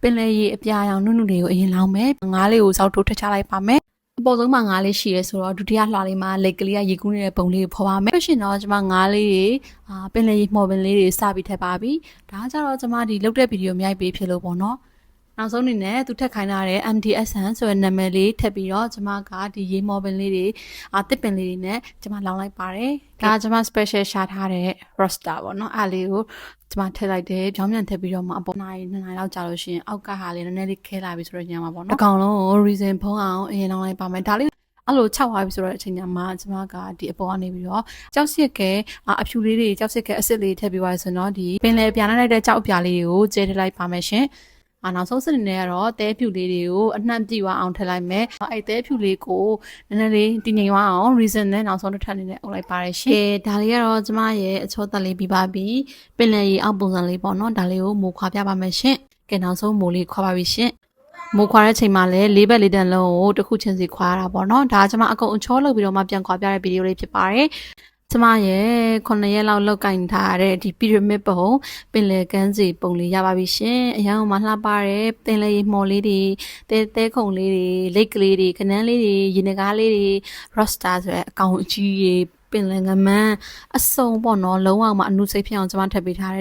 င်လယ်ရေအပြာရောင်နုနုလေးကိုအရင်လောင်းမယ်ငါးလေးကိုစောက်ထိုးထချလိုက်ပါမယ်အပေါ်ဆုံးမှာငါးလေးရှိရဲဆိုတော့ဒုတိယလွှာလေးမှာလက်ကလေးကရေကူးနေတဲ့ပုံလေးကိုဖော်ပါမယ်။ရှင်တော့ကျွန်မငါးလေးတွေပင်လယ်ရေမှော်ပင်လေးတွေစပြီးထည့်ပါပြီ။ဒါကြတော့ကျွန်မဒီလုတ်တဲ့ဗီဒီယိုမြိုက်ပေးဖြစ်လို့ပေါ့နော်။နောက်ဆုံးအနေနဲ့သူထက်ခိုင်းထားတဲ့ MDSN ဆိုတဲ့နာမည်လေးထည့်ပြီးတော့ကျွန်မကဒီရေမော်ပင်လေးတွေတစ်ပင်လေးတွေနဲ့ကျွန်မလောင်းလိုက်ပါတယ်။ဒါကျွန်မ special ရှာထားတဲ့ roster ပေါ့နော်။အားလေးကိုကျွန်မထည့်လိုက်တယ်။ကြောင်းပြန်ထည့်ပြီးတော့မှအပေါ်နိုင်2နိုင်လောက်ကြာလို့ရှိရင်အောက်ကဟာလေးနည်းနည်းလေးခဲလာပြီဆိုတော့ညမှာပေါ့နော်။အကောင်လုံးကို reason ဖုံးအောင်အရင်လောင်းလိုက်ပါမယ်။ဒါလေးအဲ့လို6သွားပြီဆိုတော့အချိန်ညမှာကျွန်မကဒီအပေါ်ကနေပြီးတော့ကြောက်စစ်ကအဖြူလေးတွေကြောက်စစ်ကအစ်စ်လေးထည့်ပြီးသွားဆိုတော့ဒီပင်လယ်ပြာနဲ့လိုက်တဲ့ကြောက်အပြာလေးတွေကိုကျဲထည့်လိုက်ပါမယ်ရှင်နောက်ဆုံးစနစ်နဲ့ကတော့တဲဖြူလေးတွေကိုအနှံ့ပြည့်သွားအောင်ထည့်လိုက်မယ်အဲ့တဲဖြူလေးကိုနည်းနည်းလေးတည်ငြိမ်သွားအောင် reason နဲ့နောက်ဆုံးတစ်ထပ်အနေနဲ့အုပ်လိုက်ပါတယ်ရှင်ဒါလေးကတော့ကျွန်မရဲ့အချောသက်လေးပြီးပါပြီပင်လယ်ရေအောက်ပုံစံလေးပေါ့နော်ဒါလေးကိုမိုးခွာပြပါမယ်ရှင်ကဲနောက်ဆုံးမိုးလေးခွာပါပြီရှင်မိုးခွာတဲ့ချိန်မှာလည်း၄ဘက်၄တန်လုံးကိုတစ်ခုချင်းစီခွာရတာပေါ့နော်ဒါကျွန်မအကုန်အချောလုပ်ပြီးတော့မှပြန်ခွာပြတဲ့ဗီဒီယိုလေးဖြစ်ပါတယ်ကျမရဲ့9ရက်လောက်လောက်ကင်ထားတဲ့ဒီ pyramid ပုံပင်လယ်ကမ်းခြေပုံလေးရပါပြီရှင်အရန်ကိုမှလှပတဲ့ပင်လယ်ရေမှော်လေးတွေတဲခုံလေးတွေလိတ်ကလေးတွေခနန်းလေးတွေရေနဂါးလေးတွေ roster ဆိုတဲ့အကောင်အကြီးကြီးပင်လယ်ငမန်းအစုံပေါ့နော်လုံးဝမှအနုစိတ်ဖြစ်အောင်ကျမထပ်ပေးထားတယ်